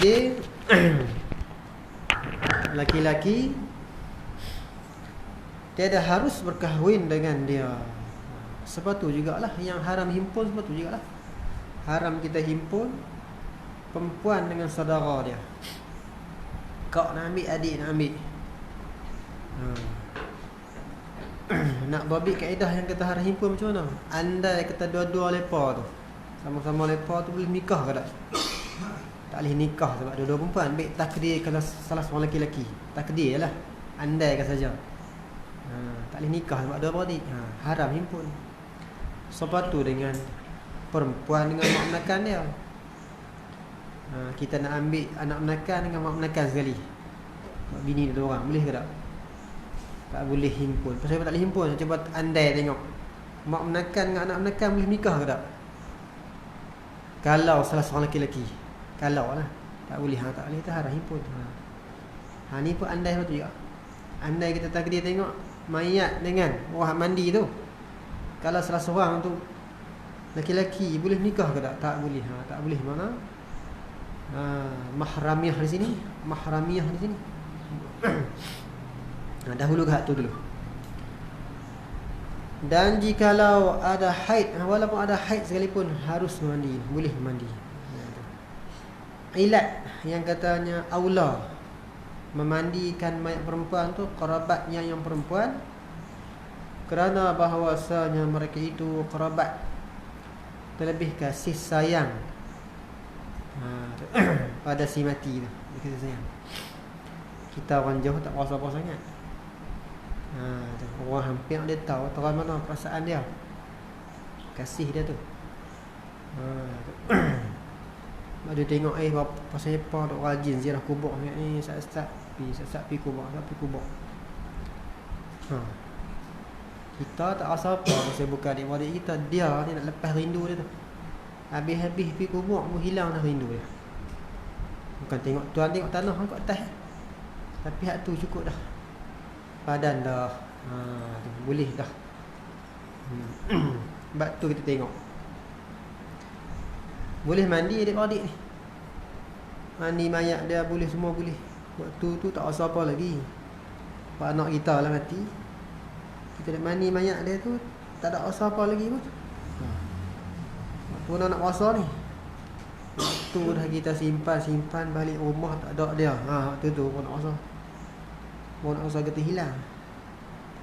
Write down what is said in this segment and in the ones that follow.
dia laki-laki tiada harus berkahwin dengan dia. Sebab tu jugalah yang haram himpun, sebab tu jugalah haram kita himpun perempuan dengan saudara dia. Kau nak ambil, adik nak ambil. Nak babi kaedah yang kata haram himpun macam mana? Andai kata dua-dua lepa tu sama-sama lepa tu, boleh nikah ke tak? Tak boleh nikah sebab dua-dua perempuan. Baik takdir kalau salah seorang lelaki, takdir je lah, andai kan saja. Tak boleh nikah sebab dua beradik. Haram himpun. Sebab tu dengan perempuan dengan mak menakan dia, kita nak ambil anak menakan dengan mak menakan sekali. Bini dua orang, boleh ke tak? Tak boleh himpun. Pasal apa tak boleh himpun? Cuba andai tengok, mak menakan dengan anak menakan boleh nikah ke tak? Kalau salah seorang lelaki, kalau lah tak boleh. Tak boleh, tak haram himpun. Ni pun andai betul juga. Andai kita takdir tengok mayat dengan orang mandi tu, kalau salah seorang tu laki-laki, boleh nikah ke tak? Tak boleh. Tak boleh mana? Mahramiah di sini. Mahramiah di sini. Dahulu hak tu dulu. Dan jikalau ada haid, walaupun ada haid sekalipun harus mandi, boleh mandi. Ilat yang katanya aula memandikan mayat perempuan tu kerabatnya yang perempuan, kerana bahawasanya mereka itu kerabat, terlebih kasih sayang pada si mati tu. Kasih sayang. Kita orang jauh tak rasa-apa sangat. Orang hampir dia tahu terang mana perasaan dia, kasih dia tu. Dia tengok pasal apa dok rajin ziarah kubur ni, sat-sat pi kubur, kita tak rasa apa pasal bukan adik-adik kita. Dia ni nak lepas rindu dia tu. Habis-habis pi kubur mu hilang dah rindu dia. Bukan tengok tuan, tengok tanah kat atas, tapi hak tu cukup dah. Badan dah boleh dah. Sebab tu kita tengok boleh mandi adik-adik ni. Mandi mayat dia boleh, semua boleh. Waktu tu tak rasa apa lagi. Pak anak kita lah mati, kita nak mandi mayat dia tu, tak ada rasa apa lagi pun. Waktu nak rasa ni, waktu dah kita simpan balik rumah tak ada dia. Waktu tu pun nak rasa. Pun nak rasa kita hilang.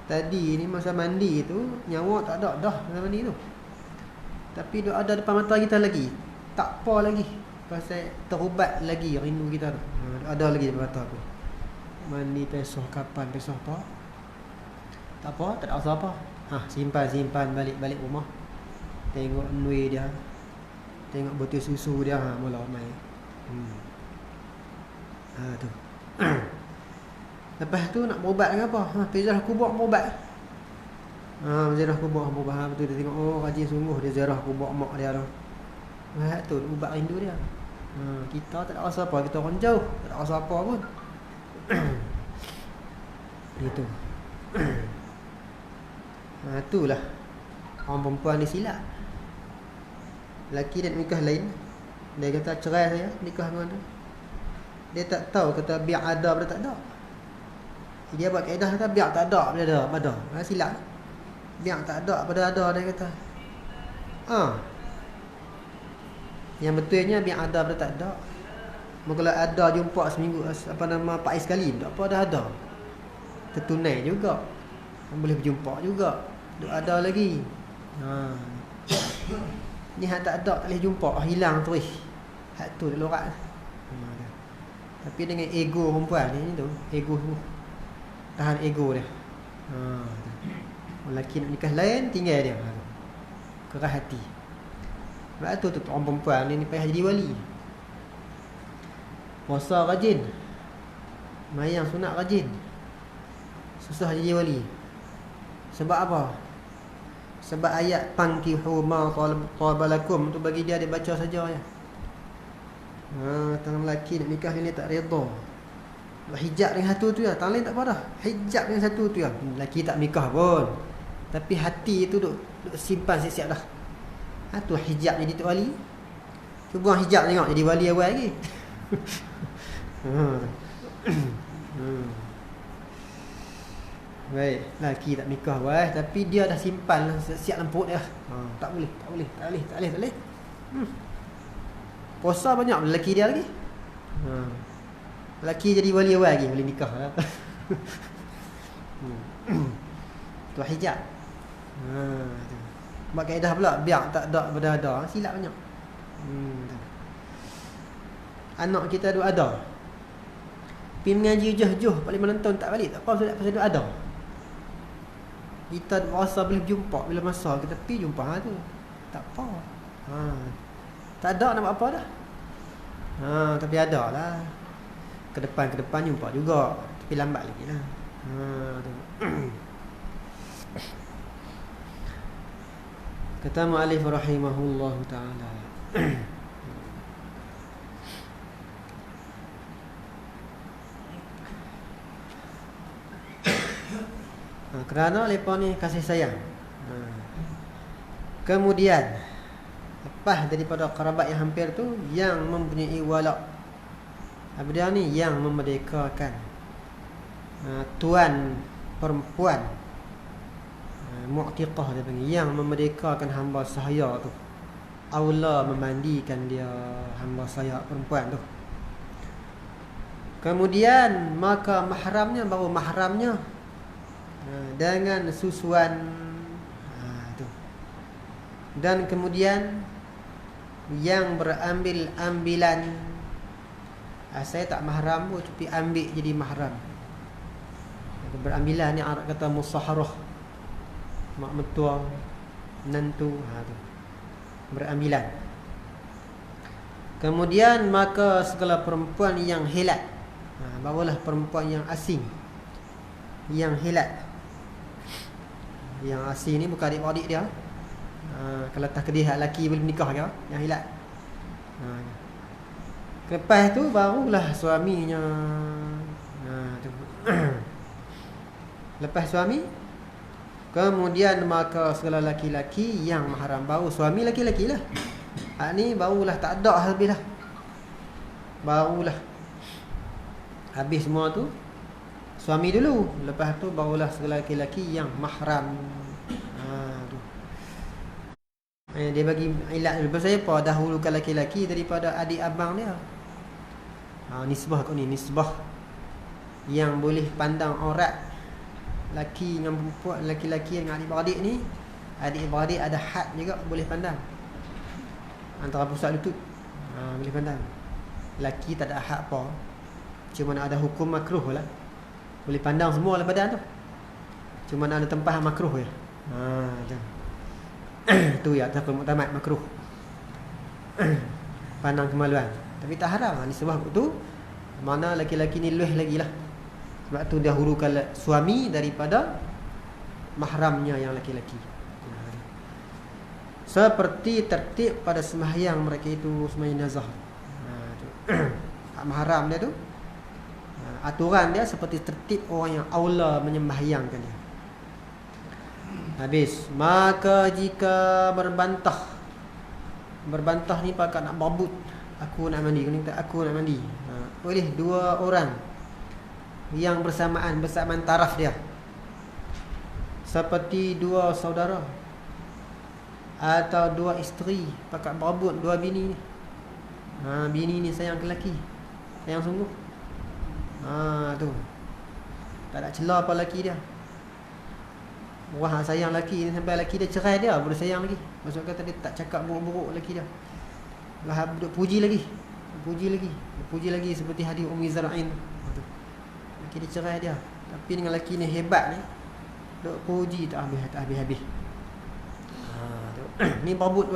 Tadi ni masa mandi tu nyawa tak ada dah masa mandi tu, tapi dia ada depan mata kita lagi. Tak apa lagi, pasal terubat lagi rindu kita tu. Ada lagi depan mata tu. Mandi pesoh kapan, pesoh apa, tak apa, tak ada rasa apa. Simpan balik rumah. Tengok nui dia, tengok botol susu dia, mula main. Tu. Lepas tu nak berubat dengan apa? Ziarah kubur berubat. Ziarah kubur berubat. Betul, dia tengok rajin sungguh dia ziarah kubur mak dia tu. Tu ubat rindu dia. Kita tak ada rasa apa, kita orang jauh, tak ada rasa apa pun. Itu. Itulah orang perempuan ni silap. Lelaki dia nikah lain, dia kata cerai saya, nikah dengan tu. Dia tak tahu kata biar ada pada tak ada. Dia buat kaedah kata biar tak ada pada ada. Silap. Biar tak ada pada ada, dia kata. Yang betulnya biar ada pada tak ada. Kalau ada jumpa seminggu Pak Ais sekali, tak apa dah ada. Tertunai juga. Boleh berjumpa juga. Duk ada lagi. Ni hak tak ada, tak boleh jumpa, hilang terus. Hak tu lorak. Tapi dengan ego perempuan ni tu, ego tu. Tahan ego dia. Lelaki nak nikah lain, tinggal dia. Keras hati. Sebab tu orang perempuan ni payah jadi wali. Puasa rajin, mayang sunat rajin, susah jadi wali. Sebab apa? Sebab ayat pankihu ma qabalakum tu bagi dia baca saja ya. Tangan lelaki nak nikah ni tak redha. Hijab dengan satu tu ya, tangan lain tak apa dah. Hijab dengan satu tu ya. Lelaki tak nikah pun, tapi hati tu duk simpan siap-siap dah. Tu hijab jadi tu wali. Cuba hijab tengok jadi wali awal lagi. Hmm. Baik, lelaki tak nikah tapi dia dah simpan lah, siap dalam perut dia. Tak boleh. Puasa banyak lelaki dia lagi. Lelaki jadi wali awal lagi boleh nikah lah. Tu hijab. Buat kaedah pula biar tak ada berada, silap banyak. Anak kita duk ada. Pergi mengaji juh-juh 45 tahun tak balik, tak apa pasal duk ada. Kita rasa boleh jumpa bila masa kita pergi jumpa tu. Tak apa. Tak ada nak buat apa dah. Tapi ada lah. Ke depan jumpa juga. Tapi lambat lagi lah. Kata mu'alif rahimahullah ta'ala. Kerana mereka ni kasih sayang. Kemudian lepas daripada kerabat yang hampir tu, yang mempunyai wala', dia ni yang memerdekakan tuan perempuan, mu'tiqah dia panggil, yang memerdekakan hamba sahaya tu, aula memandikan dia hamba sahaya perempuan tu. Kemudian maka mahramnya, baru mahramnya dengan susuan tu. Dan kemudian yang berambil-ambilan, saya tak mahram pun tapi ambil jadi mahram. Berambilan ni Arab kata musaharah, mak mentua, menantu, tu berambilan. Kemudian maka segala perempuan yang hilat, barulah perempuan yang asing, yang hilat. Yang asing ni bukan adik-adik dia. Kalau tak kedih lelaki belum nikah ke, yang hilat. Lepas tu barulah suaminya. Tu. Lepas suami, kemudian maka segala laki-laki yang mahram, baru suami laki-laki lah. Ni barulah tak ada habis dah. Barulah habis semua tu suami dulu, lepas tu barulah segala laki-laki yang mahram. Tu. Dia bagi ilat dulu. Pasal apa? Dahulukan laki-laki daripada adik abang dia. Nisbah tu ni, nisbah yang boleh pandang aurat laki dengan perempuan, laki-laki dengan adik-beradik ni. Adik-beradik ada had juga boleh pandang. Antara pusat lutut. Boleh pandang. Laki tak ada had apa. Cuma ada hukum makruh lah. Boleh pandang semua lah badan tu. Cuma ada tempah makruh je. Tu ya, takut muktamad makruh. Pandang kemaluan. Tapi tak haram. Ni sebab tu mana laki-laki ni luih lagi lah. Sebab tu dahulukan suami daripada mahramnya yang laki-laki. Seperti tertib pada sembahyang mereka itu, sembahyang nazar. Hak mahram dia tu, aturan dia seperti tertib orang yang aula menyembahyangkan dia. Habis. Maka jika berbantah ni pakat nak berebut, aku nak mandi, aku nak mandi, boleh dua orang yang bersamaan taraf dia, seperti dua saudara atau dua isteri pakat berebut, dua bini ni. Bini ni sayang ke lelaki, sayang sungguh. Tu tak ada celah apa lelaki dia. Wah, sayang lelaki ni sampai lelaki dia cerai dia boleh sayang lagi. Maksud kata dia tak cakap buruk-buruk lelaki dia. Lah duk puji lagi seperti hadis Ummi Zar'in. Lelaki dia cerai dia, tapi dengan lelaki ni hebat ni, duk puji tak habis-habis. Ni berebut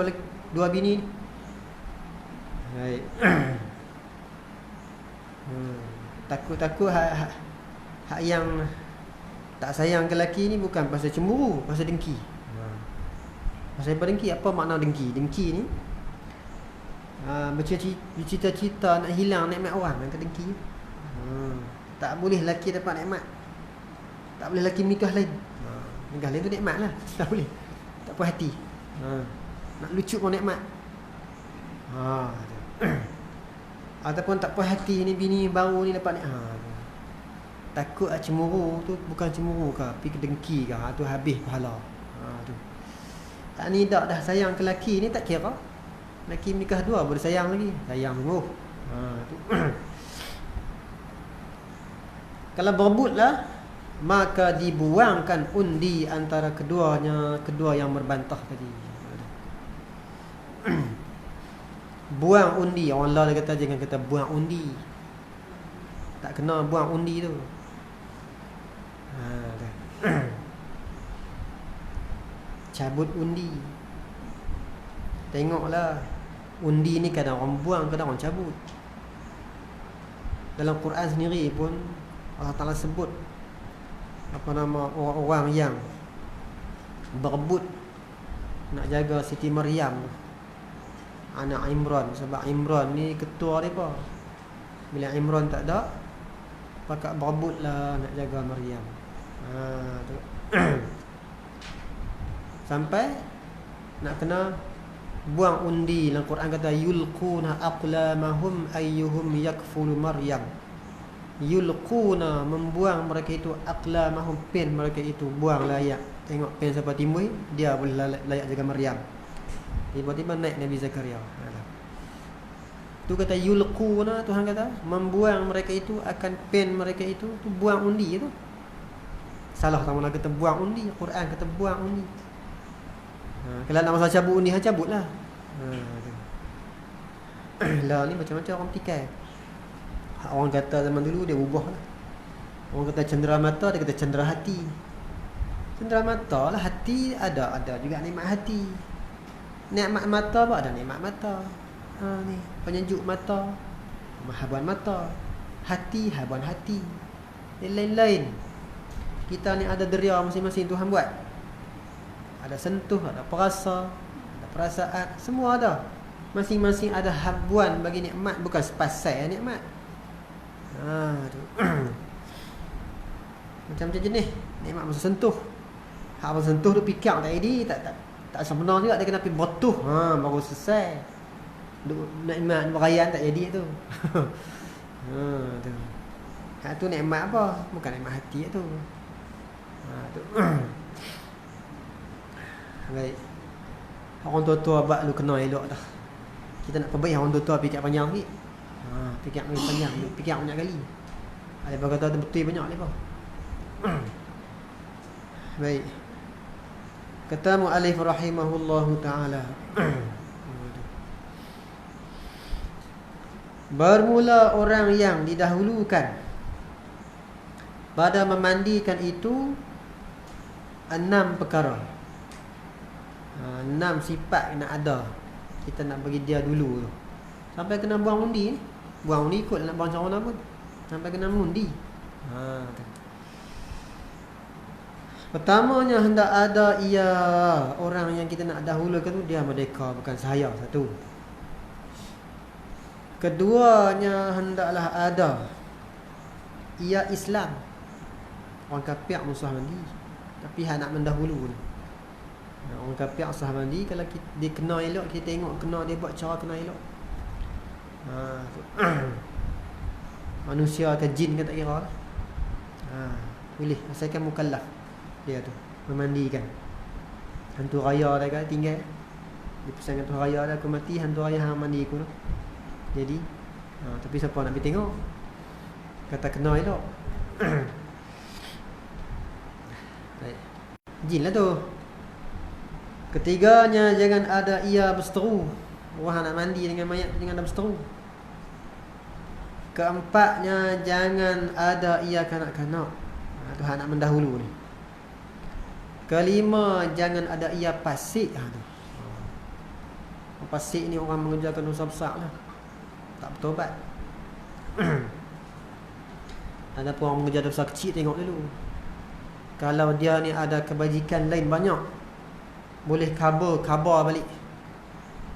dua bini ni. Baik. Takut hak yang tak sayang ke lelaki ni bukan pasal cemburu, pasal dengki. Pasal apa dengki? Apa makna dengki? Dengki ni bercita-cita nak hilang nikmat orang, nak dengki. Tak boleh lelaki dapat nikmat, tak boleh lelaki menikah lain. Nikah lain tu nikmat lah. Tak boleh, tak puas hati. Nak lucut pun nikmat. Ataupun tak puas hati ni bini baru ni dapat ni. Takut cemburu tu bukan cemburu ke, tapi kedengki ke. Tu habis pahala. Tu. Tak ni dah sayang ke lelaki ni tak kira. Lelaki menikah dua boleh sayang lagi. Sayang sungguh. Tu. Kalau berebutlah, maka dibuangkan undi antara kedua yang berbantah tadi. Buang undi. Orang Allah dia kata jangan kata buang undi. Tak kena buang undi tu. Cabut undi. Tengoklah, undi ni kadang orang buang, kadang orang cabut. Dalam Quran sendiri pun Allah Ta'ala sebut apa nama orang-orang yang berebut nak jaga Siti Maryam, anak Imran. Sebab Imran ni ketua mereka. Bila Imran tak ada, pakak berebutlah nak jaga Maryam. Tu. Sampai nak kena buang undi. Dalam Quran kata yulquna aqlamahum ayyuhum yakfulu Maryam. Yulquna, membuang mereka itu, aqlamahum, pen mereka itu, buang layak. Tengok pen siapa timbul, dia boleh layak jaga Maryam. Tiba-tiba naik Nabi Zakaria. Tu kata yulquna, Tuhan kata membuang mereka itu akan pen mereka itu, tu buang undi itu. Salah tamulah kata buang undi, Quran kata buang undi. Kalau nak masalah cabut undi, cabutlah. Lah ni macam-macam orang tikai. Orang kata zaman dulu dia ubah lah. Orang kata cendera mata, dia kata cendera hati. Cendera mata lah, hati ada juga nikmat hati. Nikmat mata apa? Ada nikmat mata. Ni penyejuk mata, habuan mata. Hati, habuan hati. Lain-lain. Kita ni ada deria masing-masing Tuhan buat. Ada sentuh, ada perasa, ada perasaan, semua ada. Masing-masing ada habuan bagi nikmat, bukan sepasai nikmat. Tu. Macam-macam jenis nikmat masa sentuh. Hak masa sentuh tu pikir tak jadi, tak sempurna juga, dia kena pergi botuh. Baru selesai. Nikmat berayan tak jadi tu. Tu. Hak tu nikmat apa? Bukan nikmat hati tu. Tu. Baik. Orang tua-tua abad lu kena elok dah. Kita nak perbaiki orang tua-tua fikir panjang sikit. Fikir panjang, fikir banyak kali. Ada berkata betul banyak lepas. Baik. Kata muallif rahimahullahu taala. Bermula orang yang didahulukan pada memandikan itu 6 perkara. 6 sifat nak ada. Kita nak bagi dia dulu tu. Sampai kena buang undi ni. Buang undi ikut nak buang macam mana pun. Sampai kena mundi. Tu. Pertamanya hendak ada ia orang yang kita nak dahulukan tu dia merdeka, bukan saya satu. Keduanya hendaklah ada ia Islam. Orang kafir musuh mandi, tapi hang nak mendahulu ni. Orang kafir sah mandi, kalau dia kena elok, kita tengok kena dia buat cara kena elok. Manusia ke jin ke tak kira lah. Boleh asalkan mukallaf dia tu memandikan. Hantu raya dah kan tinggal. Dia pesan hantu raya dah aku mati, hantu raya hang mandi aku tu. Jadi tapi siapa nak pergi tengok? Kata kena elok. Baik. Jin lah tu. Ketiganya jangan ada ia berseteru. Orang nak mandi dengan mayat jangan ada berseteru. Keempatnya jangan ada ia kanak-kanak. Tuhan nak mendahulu ni. Kelima jangan ada ia pasik. Pasik ni orang mengerjakan dosa besar lah, tak bertobat. Ada pun orang mengerjakan dosa kecil, tengok dulu. Kalau dia ni ada kebajikan lain banyak, boleh cover balik.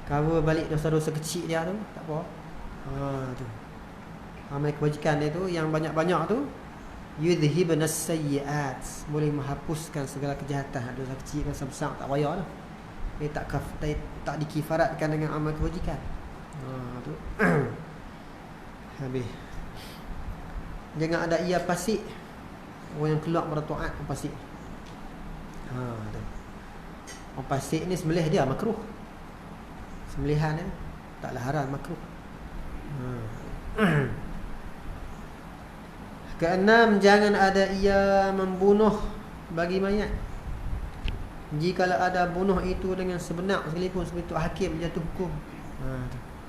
Cover balik dosa-dosa kecil dia tu, tak apa. Tu. Amal kebajikan dia tu yang banyak-banyak tu yudhibun as-sayyi'at, boleh menghapuskan segala kejahatan. Dosa kecil, dosa besar tak payah lah. Dia tak dikifaratkan dengan amal kebajikan. Tu. Habis. Jangan ada ia pasik. Orang yang keluar pada taat orang pasik. Tu. Orang pasik ni sembelih dia makruh. Sembelihan dia taklah haram, makruh. Keenam, jangan ada ia membunuh bagi mayat. Jikalau ada bunuh itu dengan sebenar sekalipun, seperti itu hakim jatuh hukum.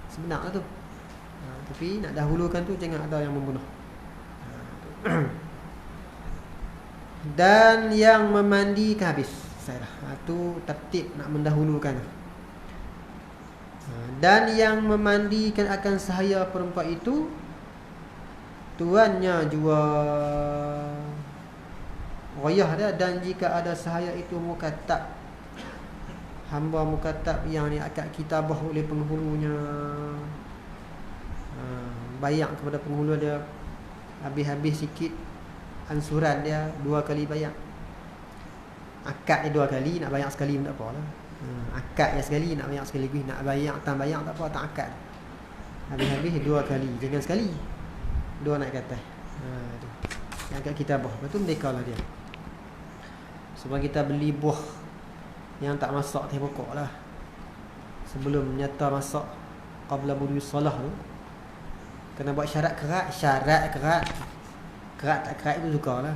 Sebenar lah tu. Tapi nak dahulukan tu jangan ada yang membunuh. Dan yang memandikan habis. Saya dah. Tu tertib nak mendahulukan. Dan yang memandikan akan sahaya perempuan itu tuannya jua rayah dia. Dan jika ada sahaya itu mukatab, hamba mukatab yang ni akad kitabah oleh penghulunya, bayar kepada penghulu dia, habis-habis sikit ansuran dia 2 kali bayar. Akad dia 2 kali, nak bayar sekali pun tak apalah. Akad dia sekali, nak bayar sekali lagi. Nak bayar tak bayar tak apa, tak akad. Habis-habis 2 kali, jangan sekali. 2 naik ke atas. Tu. Yang akad kitabah. Lepas tu merdekalah dia. Sebab kita beli buah yang tak masak teh pokok lah, sebelum nyata masak, qabla budui salah tu, kena buat syarat kerat. Syarat kerat. Kerat tak kerat itu sukarlah.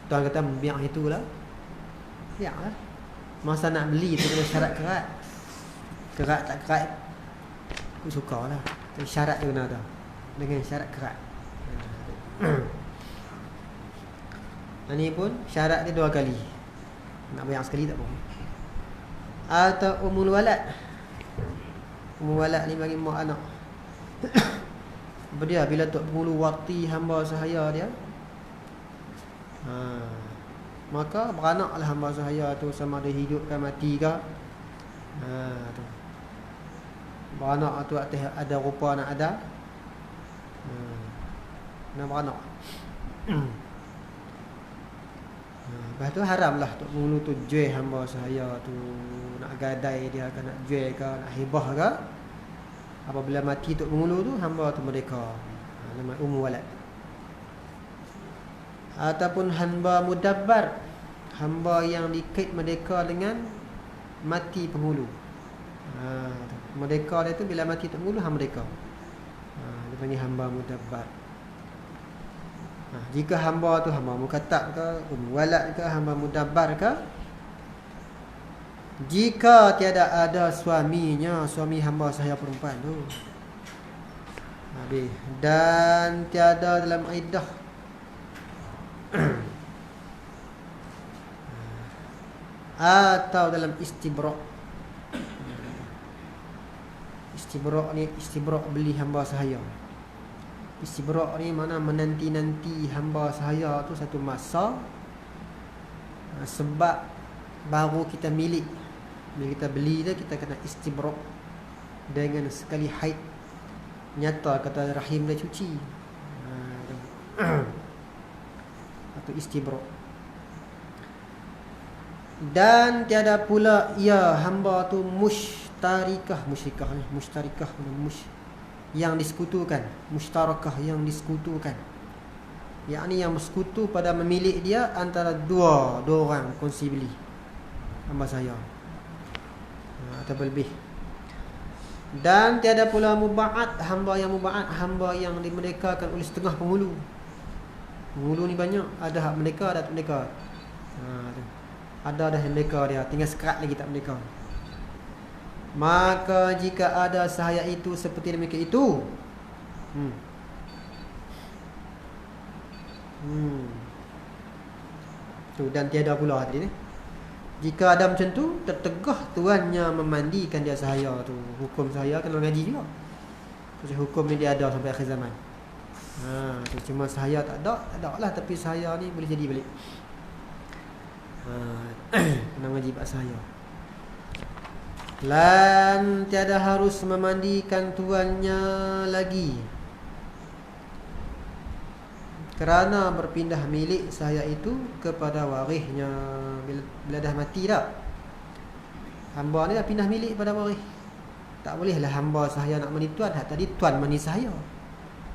Tuan kata biar itulah. Biarlah. Masa nak beli tu kena syarat kerat. Kerat tak kerat aku sukarlah. Syarat tu kena ada. Dengan syarat kerat. Ini pun syarat dia 2 kali. Nak bayar sekali tak apa. Atau umul walad. Umul walad ni bagi mak anak. Dia bila tok penghulu wakti hamba sahaya dia, maka beranaklah hamba sahaya tu, sama ada hidup ke mati ke. Tu. Beranak tu atas ada rupa nak ada. Nak beranak. Lepas tu haramlah tok penghulu tu jual hamba sahaya tu, nak gadai dia ke, nak jual ke, nak hibah ke. Apabila mati tok penghulu tu, hamba tu merdeka. Nama walad. Ataupun hamba mudabbar, hamba yang dikait merdeka dengan mati penghulu. Merdeka dia tu bila mati tok penghulu, hamba merdeka. Dia panggil hamba mudabbar. Jika hamba tu hamba mukatab ke, walad ke, hamba mudabbar ke, jika tiada ada suaminya, suami hamba sahaya perempuan tu, habis, dan tiada dalam iddah, atau dalam istibra'. Istibra' ni istibra' beli hamba sahaya. Istibra' ni mana menanti-nanti hamba sahaya tu satu masa, sebab baru kita milik. Bila kita beli dia, kita kena istibra' dengan sekali haid nyata kata rahim dia cuci. Atau istibra'. Dan tiada pula ia hamba tu mustarikah yang disekutukan, mustarakah yang disekutukan, yakni yang bersekutu pada memilik dia antara dua orang kongsi beli hamba saya atau lebih. Dan tiada pula muba'at, hamba yang dimerdekakan oleh setengah penghulu. Penghulu ni banyak, ada hak merdeka, ada tak merdeka. Ada dah merdeka dia, tinggal sekerat lagi tak merdeka. Maka jika ada sahaya itu seperti demikian itu, tu, dan tiada pula tadi ni, jika ada macam tu, tertegah tuannya memandikan dia sahaya tu. Hukum sahaya kena ngaji juga. Pasal hukum ni dia ada sampai akhir zaman. Cuma sahaya tak ada lah, tapi sahaya ni boleh jadi balik. Kena ngaji bab sahaya. Lan tiada harus memandikan tuannya lagi, kerana berpindah milik sahaya itu kepada warisnya. Bila dah mati dah, hamba ni dah pindah milik pada waris. Tak bolehlah hamba sahaya nak mandi tuan, tadi tuan mandi sahaya.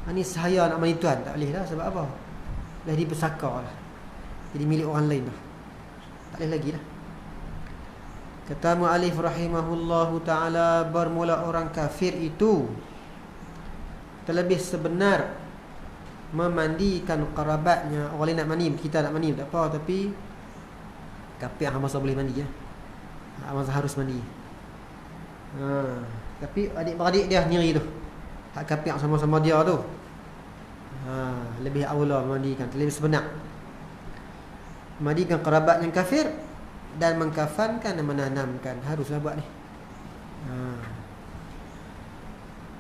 Ini saya nak mandi tuan, tak boleh dah. Sebab apa? Dah dibesarkan lah. Jadi milik orang lain dah. Tak boleh lagi lah. Kata mu'alif rahimahullahu ta'ala, bermula orang kafir itu terlebih sebenar memandikan kerabatnya. Orang lain nak mandi, kita nak mandi tak apa, tapi kafir masa boleh mandi ya. Masa harus mandi. Tapi adik-beradik dia sendiri tu, hak kafir sama-sama dia tu, lebih aula memandikan, lebih sebenar memandikan kerabat yang kafir dan mengkafankan dan menanamkan. Haruslah buat ni.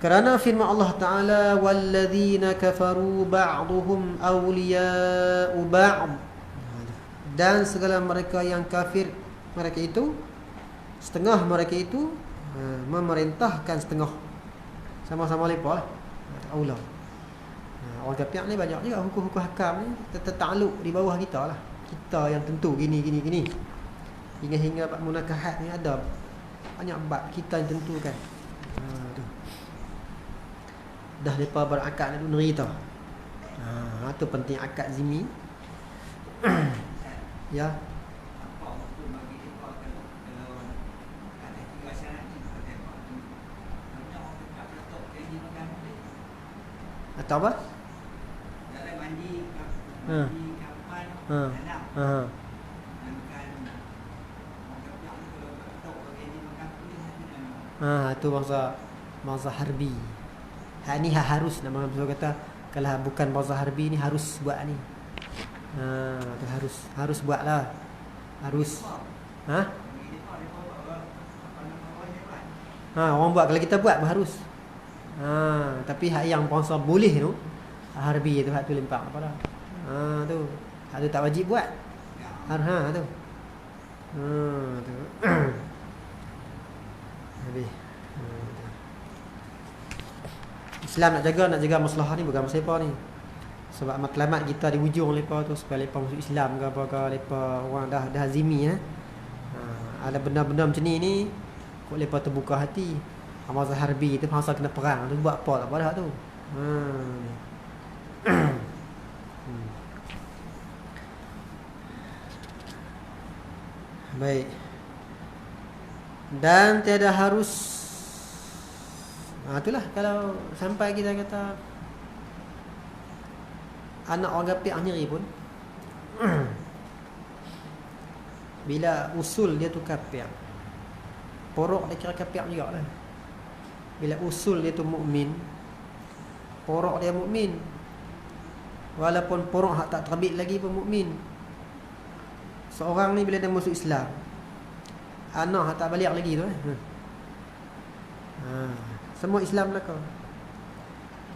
Kerana firman Allah Ta'ala, walladzina kafaru ba'duhum awliya'u ba'd, dan segala mereka yang kafir, mereka itu setengah mereka itu memerintahkan setengah. Sama-sama lepas lah. Aula. Orang kafir ni banyak juga hukum-hukum hakam ni tertakluk di bawah kita lah. Kita yang tentu gini. Hingga bab munakahat ni ada banyak bab kita yang tentukan. Dah lepas berakad nak negeri tau. Tu penting akad zimi. Ya. Atau apa? Dalam mandi kapan anak. Tu bangsa harbi. Ni harus nama Rasul kata, kalau bukan bangsa harbi ni harus buat ni. Tu harus buatlah. Harus. Orang buat, kalau kita buat harus. Tapi hak yang bangsa boleh tu, harbi tu hak tu lempak apa dah. Tu. Hak tu tak wajib buat. Tu. Tu. Habis. Islam nak jaga masalah ni bukan masalah apa ni. Sebab matlamat kita di hujung lepa tu supaya lepa masuk Islam ke apa ke, lepa orang dah zimi ada benda-benda macam ni kok lepa terbuka hati. Masa harbi tu masa kena perang tu buat apa tak apa dah tu. Baik. Dan tiada harus, itulah kalau sampai kita kata anak orang kafir sendiri pun bila usul dia tu kafir, porok dia kira kafir juga lah. Bila usul dia tu mukmin, porok dia mukmin, walaupun porok hak tak terbit lagi pun mukmin. Seorang ni bila dia masuk Islam, anak tak balik lagi tu semua Islam lah kau.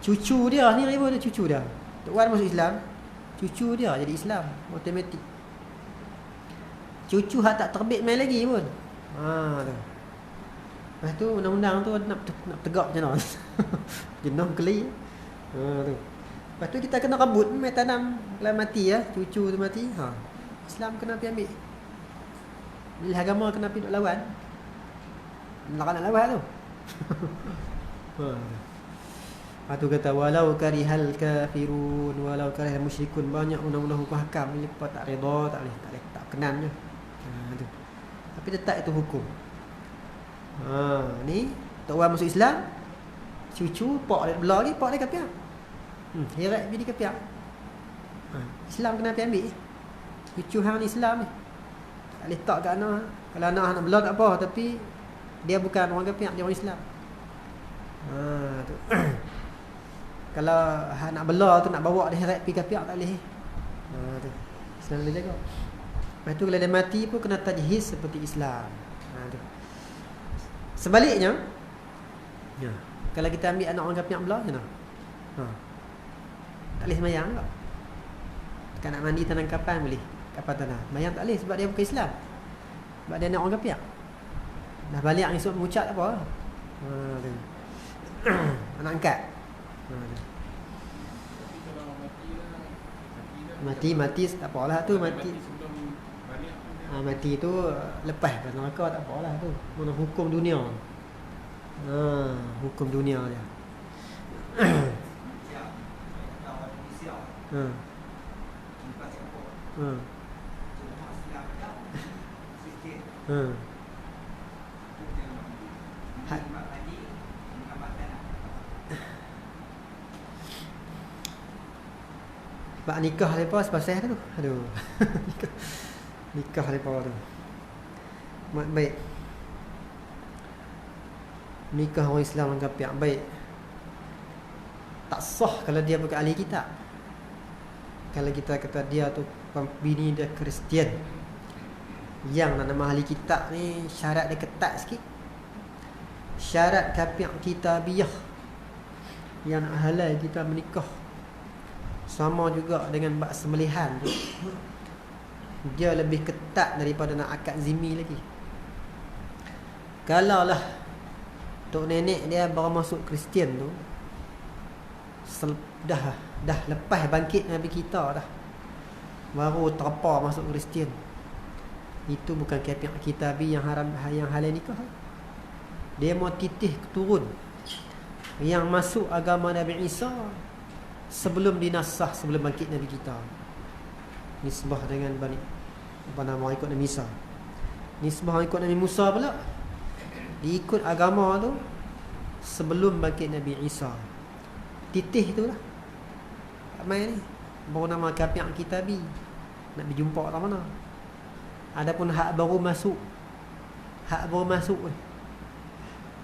Cucu dia ni ribu dia, cucu dia Tok Wan masuk Islam, cucu dia jadi Islam automatik. Cucu hak tak terbit main lagi pun tu. Lepas tu undang-undang tu nak tegak macam mana jenuh keli tu. Lepas tu kita kena rebut main tanam. Kalau mati cucu tu mati, Islam kena pergi ambil. Bila agama kena pergi duk lawan. Nak lawan tu. Tu kata walau karihal kafirun walau karihal musyrikun, banyak undang-undang hukum hakam ni lepas tak redha, tak boleh tak kenan je. Tu. Tapi tetap itu hukum. Ni Tok Wan masuk Islam, cucu pak dia belah lagi, pak dia kafir. Heret bini kafir. Islam kena pergi ambil. Cucu hang ni Islam ni. Tak boleh tak kat anak. Kalau anak nak belah tak apa, tapi dia bukan orang kafir, dia orang Islam. Tu. Kalau nak belah tu nak bawa dia heret pergi kafir tak boleh. Tu. Islam boleh jaga. Lepas tu kalau dia mati pun kena tajhiz seperti Islam. Tu. Sebaliknya, kalau kita ambil anak orang kafir belah macam mana? Tak boleh semayang tak? Kan nak mandi tanam kapan boleh? Kapan tanam? Semayang tak boleh sebab dia bukan Islam. Sebab dia anak orang kafir. Dah balik esok mengucap tak apa. Anak angkat. Mati tak apalah tu, mati. Mati tu lepas ke neraka tak apalah tu. Mana hukum dunia. Hukum dunia dia. Ha. Lepas Singapura. Ha. Cuma Islam dah. Sikit. Ha. Itu yang mandi. Ha- Mandi. Mengamalkan lah. Bak nikah lepas pasal tu. Aduh. nikah lepas tu. Baik. Nikah orang Islam dengan kafir baik. Tak sah kalau dia bukan ahli kitab. Kalau kita kata dia tu bini dia Kristian, yang nama ahli kitab ni syarat dia ketat sikit. Syarat kafir kitabiyah yang halal kita menikah sama juga dengan bab sembelihan tu. Dia lebih ketat daripada nak akad zimmi lagi. Kalau lah tok nenek dia baru masuk Kristian tu, dah lepas bangkit Nabi kita dah, baru terpa masuk Kristian, itu bukan kafir kitabi yang haram, yang halal nikah. Dia mau titih turun yang masuk agama Nabi Isa sebelum dinasah, sebelum bangkit Nabi kita. Nisbah dengan Bani apa nama ikut Nabi Isa. Nisbah ikut Nabi Musa pula, diikut agama tu sebelum bangkit Nabi Isa. Titih tu lah ramai ni baru nama kafir kitabi, nak berjumpa kat mana. Adapun hak baru masuk ni,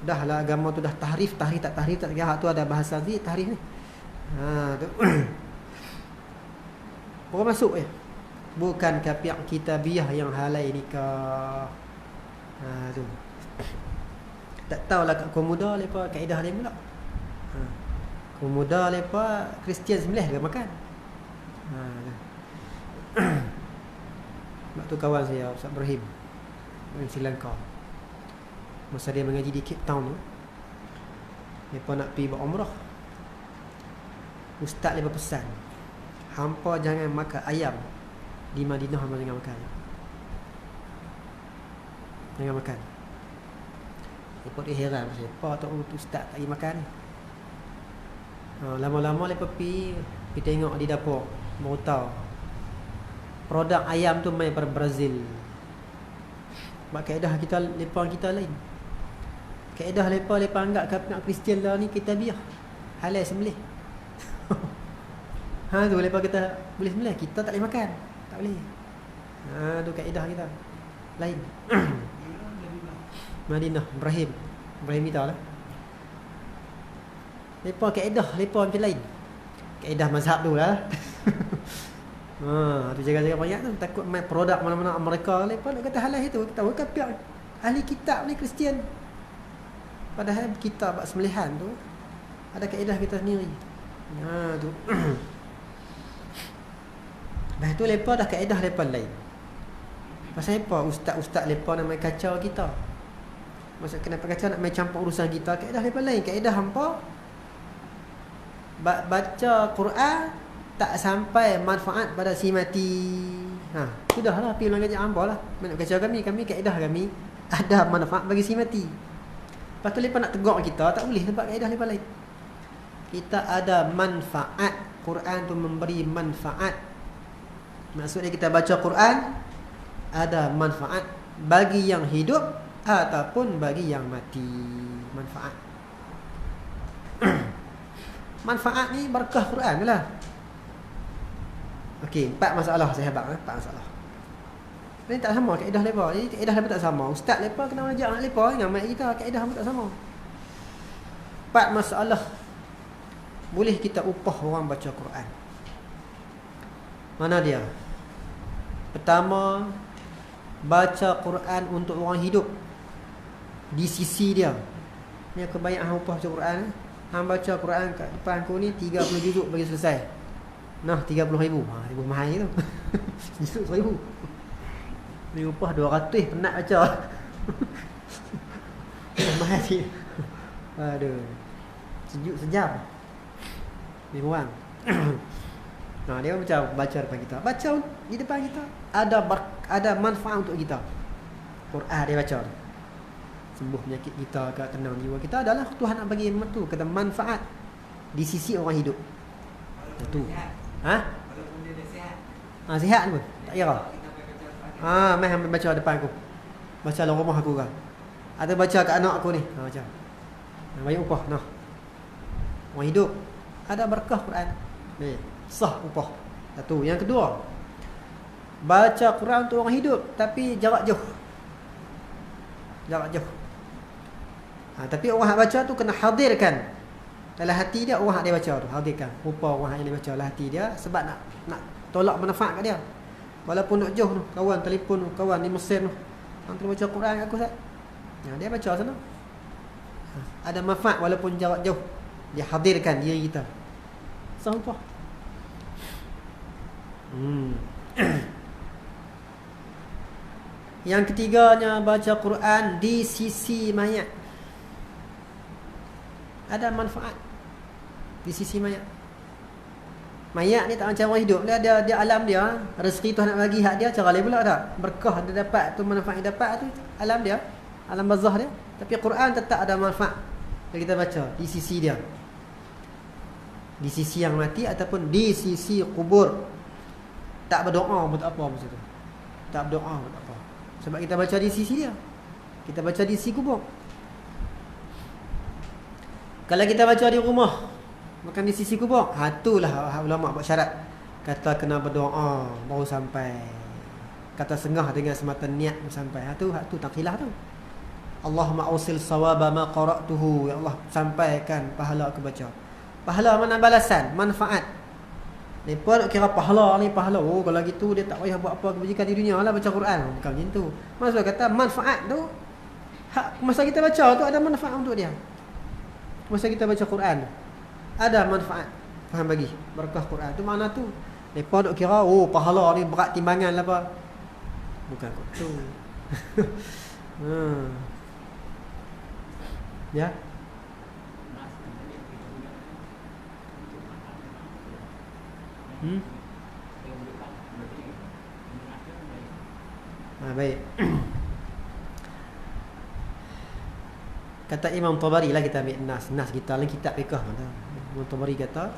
dah lah agama tu dah tahrif tak kira hak tu ada bahasa ni tahrif ni. Ha tu. Baru masuk bukan kafir kitabiyah yang halal nikah. Ha tu. Tak tahulah kat kaum muda lepa kaedah dia pula. Ha. Kaum muda lepa Kristian sembelih ke makan. Ha. Mak tu kawan saya Ustaz Ibrahim dari Sri Lanka. Masa dia mengaji di Cape Town tu, lepa nak pergi buat umrah. Ustaz lepa pesan, hampa jangan makan ayam di Madinah, hampa jangan makan. Jangan makan. Lepas dia heran, siapa tu ustaz tak pergi makan. Lama-lama lepas pergi tengok di dapur, baru tahu produk ayam tu main pada Brazil. Sebab kaedah kita, lepas kita lain. Kaedah lepas anggap kafir Kristian lah ni kita biar halal sembelih. Ha tu lepas kita boleh sembelih, kita tak boleh makan. Tak boleh. Ha tu kaedah kita. Lain. Madinah, Ibrahim kita lah. Lepas kaedah, lepas macam lain. Kaedah mazhab tu lah. Tu jaga-jaga banyak tu. Takut main produk mana-mana Amerika. Lepas nak kata halal itu, kita tahu kafir ahli kitab ni Kristian. Padahal kita buat sembelihan tu ada kaedah kita sendiri. Ha tu. Lepas tu lepas dah kaedah lepas lain. Pasal apa ustaz-ustaz lepas nak main kacau kita? Maksud kenapa kacau nak main campur urusan kita? Kaedah lepas lain. Kaedah hampa baca Quran tak sampai manfaat pada si mati. Ha, sudahlah pergi ulang kaji hampa lah. Nak kacau kami kaedah kami ada manfaat bagi si mati. Lepas tu lepas nak tegur kita, tak boleh sebab kaedah lepas lain. Kita ada manfaat. Quran tu memberi manfaat. Maksudnya kita baca Quran ada manfaat bagi yang hidup ataupun bagi yang mati. Manfaat. Manfaat ni berkah Quran lah. Okey, 4 masalah sahabat, 4 masalah. Ini tak sama kaedah lepa. Jadi kaedah lepa tak sama. Ustaz lepa kena ajak anak lepa dengan mak kita, kaedah pun tak sama. 4 masalah boleh kita upah orang baca Quran. Mana dia? Pertama, baca Quran untuk orang hidup di sisi dia. Ni aku banyak hang upah baca Quran. Hang baca Quran kat depan aku ni 30 juzuk bagi selesai. Nah, 30,000. Ha, ribu mahal tu. Juzuk 1,000. Ni upah 200 penat baca. Mahal sikit. Aduh. Sejuk sejam. Ni orang. Nah, dia baca depan kita. Baca di depan kita. Ada manfaat untuk kita. Quran dia baca. Sembuh penyakit kita, tenang jiwa kita. Adalah Tuhan nak bagi tu kata manfaat di sisi orang hidup. Itu. Ha? Walaupun dia dah sihat. Sihat pun. Tak kira. Kita baca Al-Quran. Mai ambil baca depan aku. Baca dalam rumah aku kan. Atau baca kat anak aku ni. Baca. Bagi upah nah. Orang hidup ada berkah Quran. Ni, sah upah. Satu. Yang kedua, baca Quran untuk orang hidup tapi jarak jauh. Jarak jauh. Tapi orang yang baca tu kena hadirkan dalam hati dia orang yang dia baca tu. Hadirkan rupa orang yang dia baca dalam hati dia sebab nak tolak manfaat kat dia. Walaupun nak jauh tu, kawan telefon tu, kawan di Mesir tu, hang tu baca Quran kat aku Ustaz. Dia baca sana. Ada manfaat walaupun jarak jauh. Dia hadirkan diri kita. Sah upah. Yang ketiganya, baca Quran di sisi mayat. Ada manfaat di sisi mayat. Mayat ni tak macam orang hidup. Dia alam dia, rezeki Tuhan nak bagi hak dia, cara lain pula tak. Berkah dia dapat tu, manfaat dia dapat tu alam dia, alam barzah dia. Tapi Quran tetap ada manfaat kalau kita baca di sisi dia. Di sisi yang mati ataupun di sisi kubur. Tak berdoa pun tak apa masa tu. Tak berdoa pun tak apa. Sebab kita baca di sisi dia. Kita baca di sisi kubur. Kalau kita baca di rumah, bukan di sisi kubur, itulah ulama buat syarat. Kata kena berdoa baru sampai. Kata sengah dengan semata niat sampai. Hak tu tak khilaf tu. Allahumma awsil sawaba ma qara'tuhu. Ya Allah, sampaikan pahala aku baca. Pahala mana balasan, manfaat. Ni pun nak kira pahala ni pahala. Oh, kalau gitu dia tak payah buat apa kebajikan di dunia lah, baca Quran. Bukan macam tu. Maksud kata manfaat tu, masa kita baca tu ada manfaat untuk dia. Masa kita baca Quran ada manfaat. Faham bagi? Berkah Quran tu mana tu? Ni pun nak kira pahala ni berat timbangan lah apa. Bukan tu. Ya. Baik. Kata Imam Tabari lah, kita ambil nas kita lain kitab fiqh. Imam Tabari kata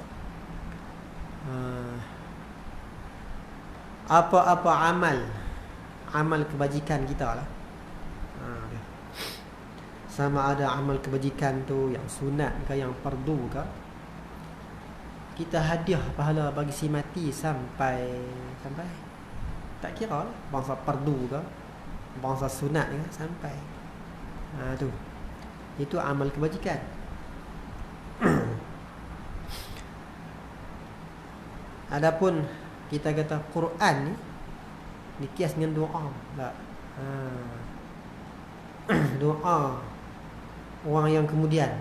apa-apa amal kebajikan kita lah, sama ada amal kebajikan tu yang sunat ke yang fardu ke, kita hadiah pahala bagi si mati sampai tak kira lah, bangsa fardu ke bangsa sunat ke, sampai tu. Itu amal kebajikan. Adapun kita kata Quran ni dikias dengan doa tak? Doa orang yang kemudian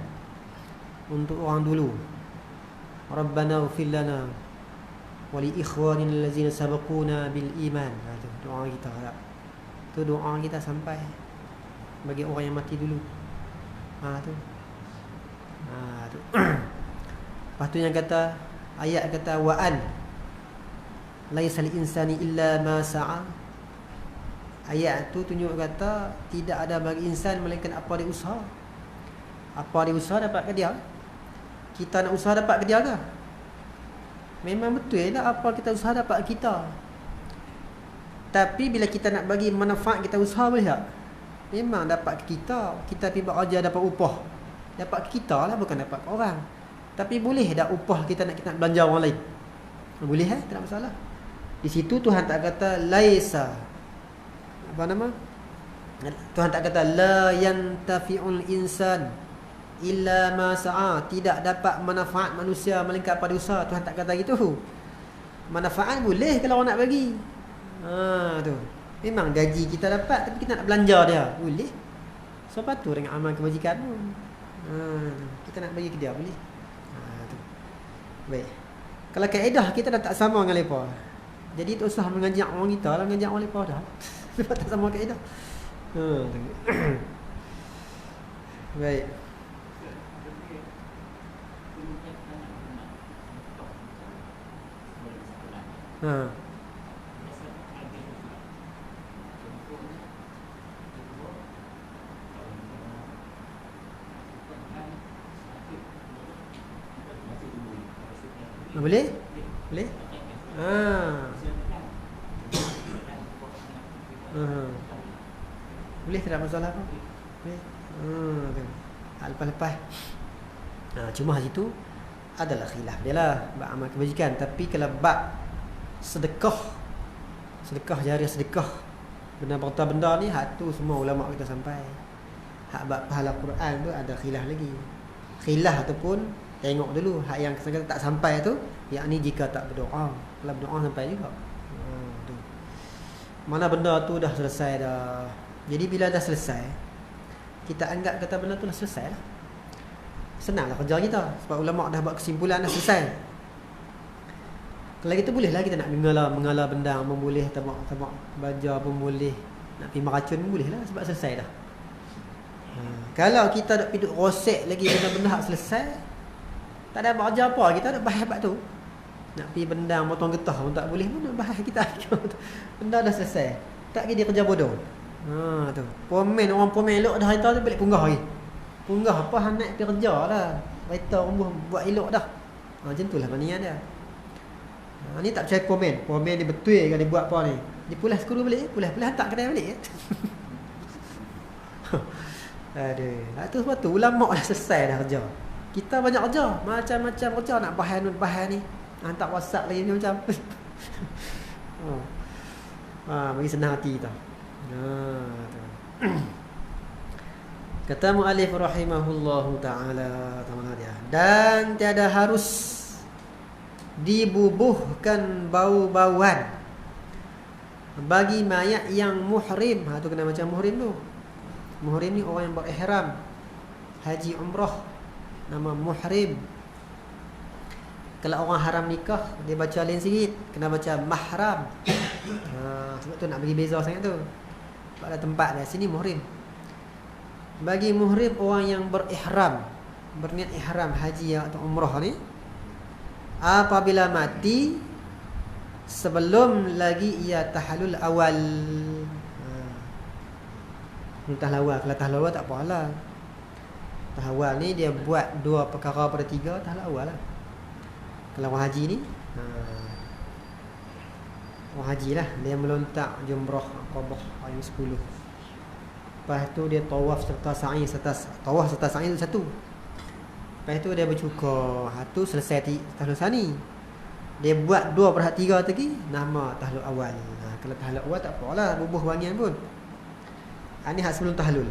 untuk orang dulu. Rabbana ighfir lana wa li ikhwanina allazina sabaquna bil iman. Itu doa kita tak? Itu doa kita sampai bagi orang yang mati dulu. Tu. Lepas tu yang kata ayat kata wa'an laisal insani illa ma sa'a. Ayat tu tunjuk kata tidak ada bagi insan melainkan apa dia usaha. Apa dia usaha dapat ke dia. Kita nak usaha dapat ke dia ke? Memang betul lah apa kita usaha dapat ke kita. Tapi bila kita nak bagi manfaat kita usaha boleh tak? Memang dapat ke kita. Kita pergi bekerja dapat upah. Dapat ke kita lah, bukan dapat ke orang. Tapi boleh tak upah kita nak belanja orang lain? Boleh tak ada masalah. Di situ Tuhan tak kata laisa, apa nama? Tuhan tak kata la yantafi'ul insan illa ma sa'a. Tidak dapat manfaat manusia melainkan apa dia usaha. Tuhan tak kata gitu. Manfaat boleh kalau orang nak bagi. Tu. Memang gaji kita dapat tapi kita nak belanja dia. Boleh. So patuh dengan amal kebajikan tu. Kita nak bagi ke dia boleh. Tu. Baik. Kalau kaedah kita dah tak sama dengan mereka. Jadi tak usah mengajak orang kita lah, mengajak orang mereka dah. Sebab tak sama kaedah. Baik. Boleh? Boleh? Boleh tak masalah apa? Boleh. Lepas-lepas. Cuma situ adalah khilaf dia lah bab amal kebajikan. Tapi kalau bab sedekah jariah sedekah, benda-benda ni hak tu semua ulama kita sampai. Hak bab pahala Quran tu ada khilaf lagi. Khilaf ataupun tengok dulu hak yang kita tak sampai tu, yakni jika tak berdoa. Kalau berdoa sampai juga. Tu. Mana benda tu dah selesai dah. Jadi bila dah selesai, kita anggap kata benda tu dah selesai lah. Senanglah kerja kita. Sebab ulama' dah buat kesimpulan dah selesai. Kalau kita bolehlah kita nak mengalah benda pun boleh, tamak baja pun boleh, nak pergi meracun pun boleh lah sebab selesai dah. Kalau kita nak pergi duduk rosek lagi benda-benda hak selesai, tak ada baja apa, kita nak bahas bab tu. Nak pergi benda potong getah pun tak boleh pun nak bahas kita. Benda dah selesai. Tak kira dia kerja bodoh. Tu. Orang pomen elok dah hari tu balik punggah lagi. Punggah apa hang nak pergi kerja lah. Kereta rumah buat elok dah. Macam itulah maknanya dia. Ni tak percaya komen dia betul ke dia buat apa ni. Dia pulas skru balik, pulas hantar kedai balik. Aduh, tu sebab tu ulama dah selesai dah kerja. Kita banyak kerja, macam-macam kerja nak bahan ni. Hantar WhatsApp lagi macam. Bagi senang hati kita. Kata mu'alif rahimahullahu ta'ala, dan tiada harus dibubuhkan bau-bauan bagi mayat yang muhrim. Tu kena macam muhrim tu. Muhrim ni orang yang berihram haji umrah, nama muhrim. Kalau orang haram nikah, dia baca lain sikit, kena baca mahram. Sebab tu nak bagi beza sangat tu. Sebab ada tempat dia sini muhrim. Bagi muhrim orang yang berihram, berniat ihram haji atau umrah ni, apabila mati sebelum lagi ia tahallul awal. Tahlawal, kalau tahlawal tak apalah. Tahlawal ni dia buat 2 perkara pada 3, tahlawal lah. Kalau orang haji ni, orang haji lah, dia melontak jumrah Aqabah hari 10. Lepas tu dia tawaf serta sa'i itu satu. Lepas tu dia bercukur. Tu selesai tahlul sani. Dia buat 2/3 lagi, nama tahlul awal. Kalau tahlul awal tak apalah, bubuh wangian pun. Ini hak sebelum tahlul.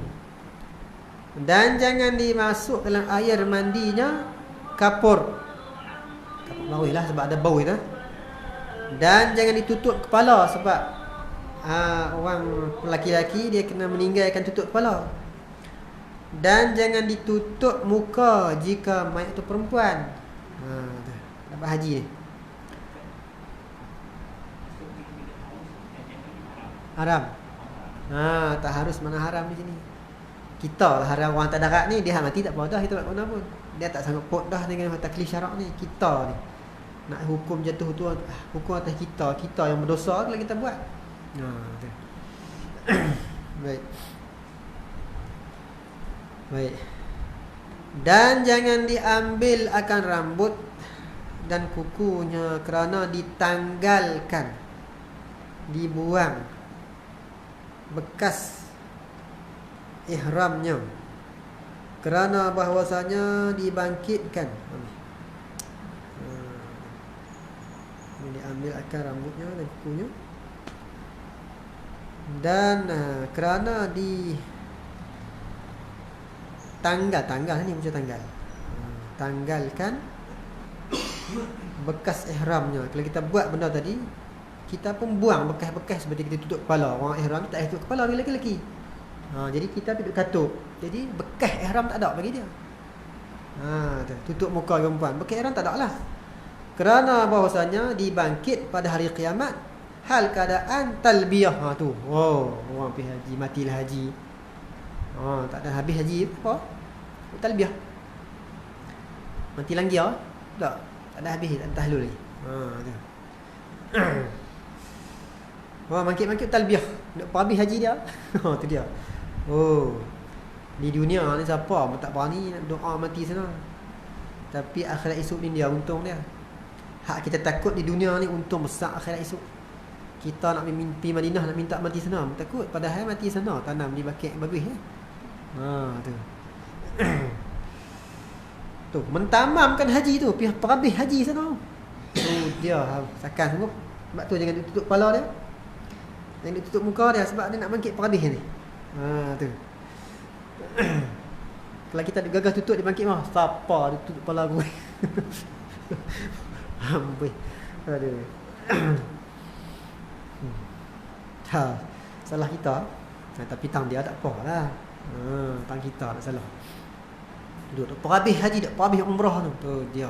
Dan jangan dimasuk dalam air mandinya kapur. Kapur bau lah sebab ada bau itu. Dan jangan ditutup kepala sebab orang lelaki-lelaki dia kena meninggalkan tutup kepala. Dan jangan ditutup muka jika mayat itu perempuan. Dapat haji ni. Haram. Tak harus mana haram di sini. Kita lah haram. Orang tak darat ni dia mati tak apa dah, kita buat mana pun. Dia tak sanggup pot dah dengan taklif syarak ni. Kita ni nak hukum jatuh tu, hukum atas kita yang berdosa kalau kita buat. Baik. Dan jangan diambil akan rambut dan kukunya kerana ditanggalkan, dibuang bekas ihramnya, kerana bahwasanya dibangkitkan. Diambil akan rambutnya dan kukunya, dan kerana tanggal ni macam tanggalkan bekas ihramnya. Kalau kita buat benda tadi, kita pun buang bekas-bekas seperti kita tutup kepala. Orang ihram tak tutup kepala lelaki-lelaki. Jadi kita duduk katup. Jadi bekas ihram tak ada bagi dia. Tutup muka perempuan, bekas ihram tak ada lah. Kerana bahawasanya dibangkit pada hari kiamat hal keadaan talbiyah. Tu. Orang pergi haji, matilah haji. Tak ada habis haji apa? Talbiyah. Mati langgia. Tak ada habis, tak tahlul lagi. Tu. Mangkit-mangkit talbiyah. Nak habis haji dia. Tu dia. Di dunia ni siapa tak berani nak doa mati sana. Tapi akhirat esok ni dia untung dia. Hak kita takut di dunia ni untung besar akhirat esok. Kita nak mimpi Madinah, nak minta mati sana, takut padahal mati sana tanam di bakit bagus ya. Tu. Tu mentamamkan haji tu, pihak perhabis haji sana. Tu dia sakan sungguh. Sebab tu jangan tutup kepala dia. Jangan tutup muka dia sebab dia nak bangkit perhabis ni. Tu. Kalau kita gagal tutup dia bangkit mah, siapa dia tutup kepala aku. Amboi. Aduh. Salah kita. Tapi tang dia tak apalah. Tang kita tak salah. Duduk perhabis haji dak perhabis umrah tu. Tu dia.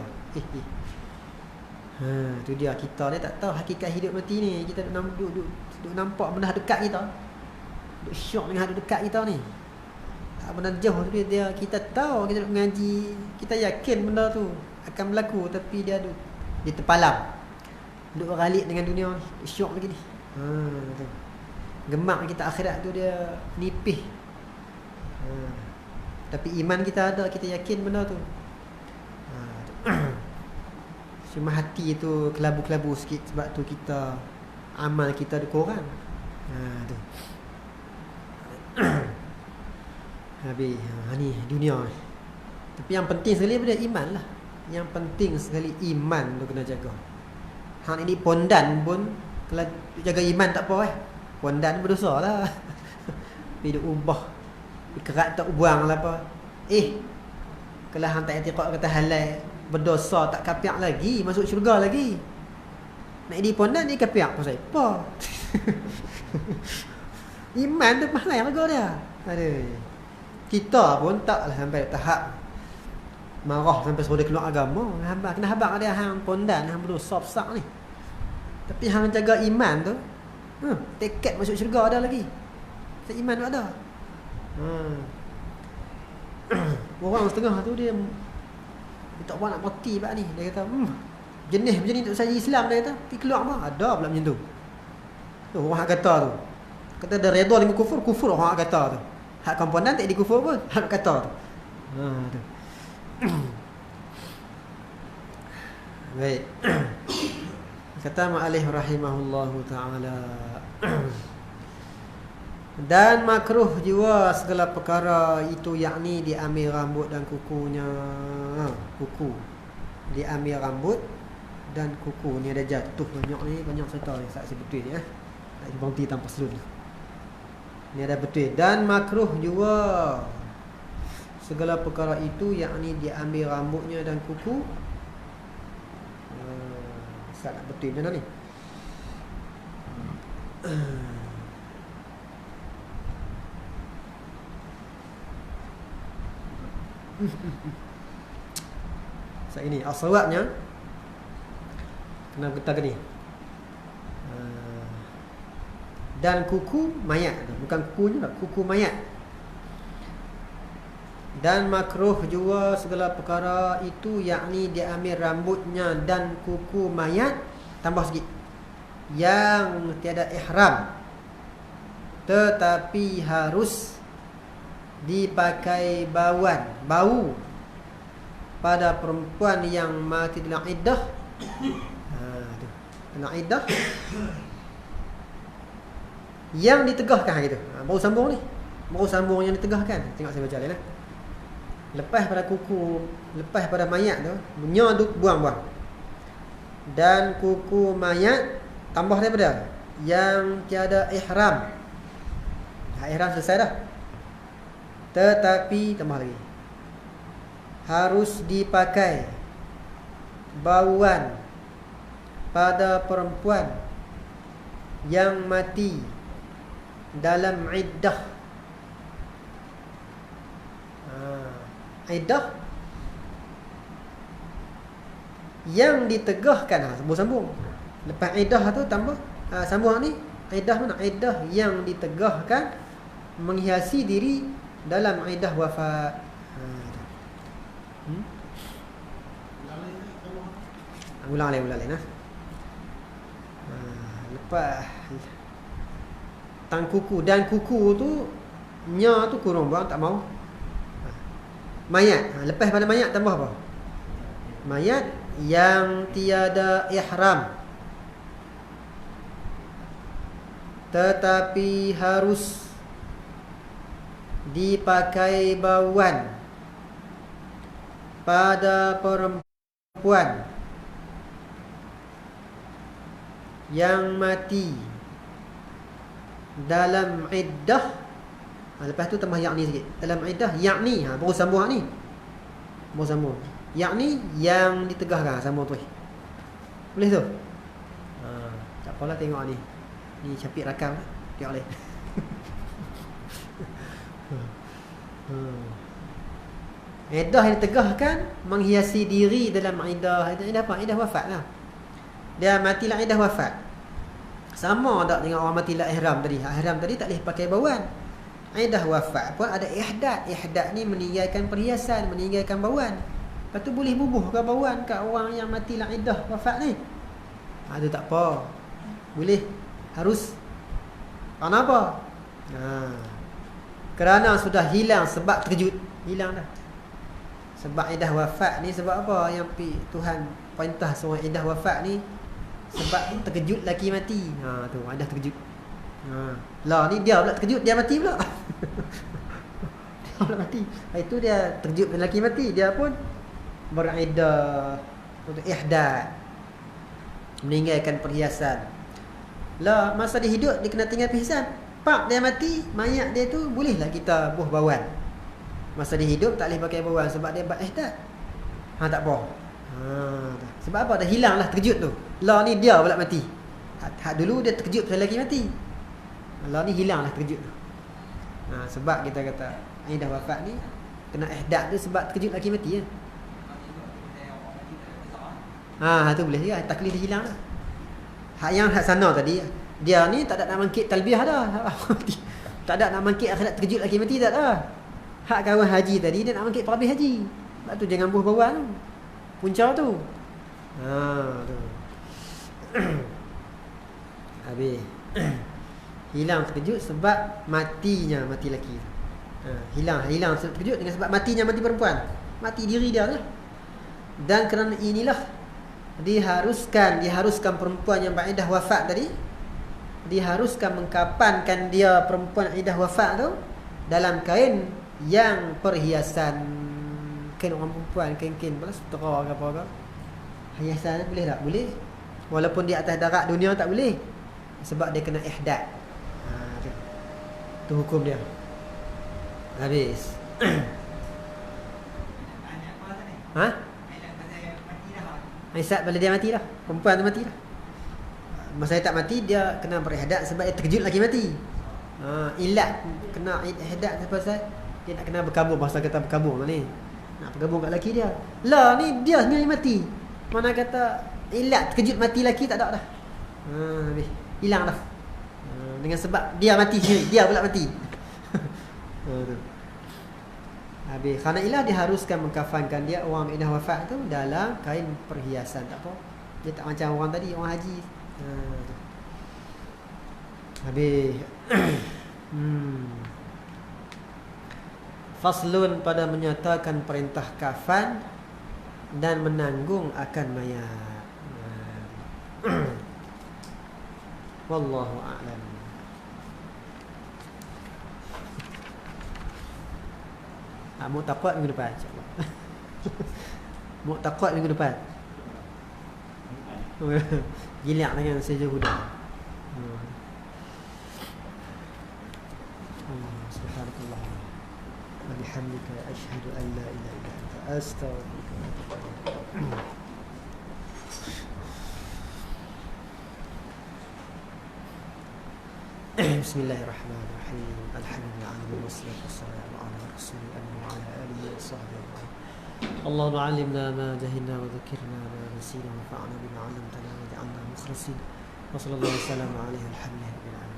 Tu dia kita ni tak tahu hakikat hidup mati ni. Kita duduk nampak benda dekat kita. Duduk syok dengan hal dekat kita ni. Benda jauh tu dia kita tahu kita duduk mengaji, kita yakin benda tu akan berlaku tapi dia duduk dia terpalang. Duduk beralik dengan dunia ni, syok lagi ni. Tu. Gemak kita akhirat tu dia nipis. Tapi iman kita ada, kita yakin benda tu. Cuma hati tu kelabu-kelabu sikit sebab tu kita amal kita ada kurang. Tu. Habis ni dunia ni. Tapi yang penting sekali pada iman lah. Yang penting sekali iman tu kena jaga. Hang ini pondan pun kalau jaga iman tak apa Pondan berdosa lah. Tapi dia ubah. Kerat tak buang lah apa. Kalau hang tak i'tiqad kata halal, berdosa tak kapiak lagi, masuk syurga lagi. Nak jadi pondan ni kapiak pasal apa? Iman tu mahal harga dia. Kita pun taklah sampai tahap marah sampai suruh dia keluar agama. Kena habaq dia hang pondan, hang berdosa besar ni. Tapi hang jaga iman tu, tiket masuk syurga ada lagi. Iman tu ada. Orang setengah tu dia tak buat nak mati bab ni. Dia kata, jenis macam ni tak saja Islam dia kata. Tapi keluar apa? Ada pula macam tu. Tu orang kata tu. Kata dia redha dengan kufur orang kata tu. Hak komponen tak dikufur pun, hak kata tu. Tu. Baik. Kata ma'alih rahimahullahu ta'ala. Dan makruh jua segala perkara itu, yakni diambil rambut dan kukunya. Kuku diambil rambut dan kuku. Ni ada jatuh banyak ni, banyak cerita ni. Saksi betul ni tak berhenti tanpa selun. Ni ada betul. Dan makruh jua segala perkara itu, yakni diambil rambutnya dan kuku. Tak betul macam mana ni? Saya ini asawabnya kena kata ni. Dan kuku mayat, bukan kukunya, kuku mayat. Dan makruh jua segala perkara itu, yakni diambil rambutnya dan kuku mayat, tambah sikit, yang tiada ihram tetapi harus dipakai bau pada perempuan yang mati dalam iddah. Dalam iddah yang ditegahkan gitu. Baru sambung ni. Baru sambung yang ditegahkan. Tengok saya baca lain. Lepas pada kuku, lepas pada mayat tu, nya duk buang-buang. Dan kuku mayat tambah daripada yang tiada ihram. Ihram selesai dah. Tetapi tambah lagi, harus dipakai bauan pada perempuan yang mati dalam iddah. Iddah yang ditegahkan. Sambung-sambung. Lepas iddah tu tambah sambung ni. Iddah mana? Iddah yang ditegahkan, menghiasi diri dalam iddah wafat. Ulang lain. Lepas tang kuku, dan kuku tu nya tu kurang buang, tak mau. Mayat. Lepas pada mayat tambah apa? Mayat yang tiada ihram tetapi harus dipakai bauan pada perempuan yang mati dalam iddah. Lepas tu tambah yakni sikit. Dalam iddah yakni, baru sambung ni. Baru sambung. Yakni yang ditegahkan, sambung tu. Boleh tu? Tak apalah tengok ni. Ni capit rakam lah. Tengok boleh. Iddah yang ditegahkan menghiasi diri dalam iddah. Iddah apa? Iddah wafat lah. Dia mati lah iddah wafat. Sama tak dengan orang mati lah ihram tadi. Ihram tadi tak boleh pakai bauan. Iddah wafat pun ada ihdad. Ihdad ni meninggalkan perhiasan, meninggalkan bauan. Lepas tu boleh bubuhkan bauan kat orang yang mati lah iddah wafat ni. Itu tak apa. Boleh. Harus. Kenapa? Kerana sudah hilang sebab terkejut. Hilang dah. Sebab iddah wafat ni sebab apa? Yang Tuhan perintah seorang iddah wafat ni sebab terkejut laki mati. Tu ada terkejut. Lah ni dia pula terkejut, dia mati pula. Dia pula mati. Itu dia terkejut laki mati, dia pun beriddah untuk ihdad. Meninggalkan perhiasan. Lah masa dia hidup dia kena tinggal perhiasan. Pak dia mati, mayat dia tu bolehlah kita buh bauan. Masa dia hidup tak boleh pakai bauan sebab dia berihdad. Tak apa. Sebab apa? Dah hilang lah terkejut tu. Lah ni dia pula mati. Hak dulu dia terkejut pasal lagi mati. Lah ni hilang lah terkejut tu. Sebab kita kata iddah wafat ni kena ihdad tu sebab terkejut lagi mati ya. Tu boleh juga. Taklif dia hilang lah. Hak sana tadi dia ni tak ada nak mangkit talbiyah dah. Tak ada nak mangkit akhirat terkejut lagi mati tak dah. Hak kawan haji tadi dia nak mangkit perhabis haji. Sebab tu jangan buh bauan tu. Punca tu. Tu. Habis. Hilang terkejut sebab matinya mati lelaki. Hilang terkejut dengan sebab matinya mati perempuan. Mati diri dia lah. Dan kerana inilah diharuskan perempuan yang beriddah wafat tadi, diharuskan mengkapankan dia perempuan iddah wafat tu dalam kain yang perhiasan, kain orang perempuan, kain balas sutera ke apa ke. Hiasan boleh tak? Boleh. Walaupun di atas darat dunia tak boleh. Sebab dia kena ihdad. Tu hukum dia. Habis. Isat bila dia mati dah. Perempuan tu mati dah. Masa dia tak mati, dia kena berihdad sebab dia terkejut lagi mati. Ilat kena ihdad sebab dia nak kena berkabung. Pasal kata berkabung lah ni. Nak berkabung kat lelaki dia. Lah ni dia sendiri mati. Mana kata ilat terkejut mati lelaki tak ada dah. Habis. Hilang dah. Dengan sebab dia mati sendiri. Dia pula mati. Habis. Kerana ilah diharuskan mengkafankan dia orang iddah wafat tu dalam kain perhiasan. Tak apa. Dia tak macam orang tadi, orang haji. Habis. Faslun pada menyatakan perintah kafan dan menanggung akan mayat. Wallahu a'lam. Mu'taqad minggu depan insya-Allah. Mu'taqad minggu depan. Gilak dengan saja huda. Subhanallah. Wa bihamdika asyhadu an la ilaha illa anta astaghfiruka wa atubu ilaik. Bismillahirrahmanirrahim. Alhamdulillah wassalatu wassalamu ala rasulillah wa ala alihi wa sahbihi. Allahumma 'allimna ma jahilna wa dhakkirna ma nasina wa fa'alna bima 'allamtana wa ja'alna mukhlisin. Wa sallallahu alaihi wa sallam alaihi alhamdulillah.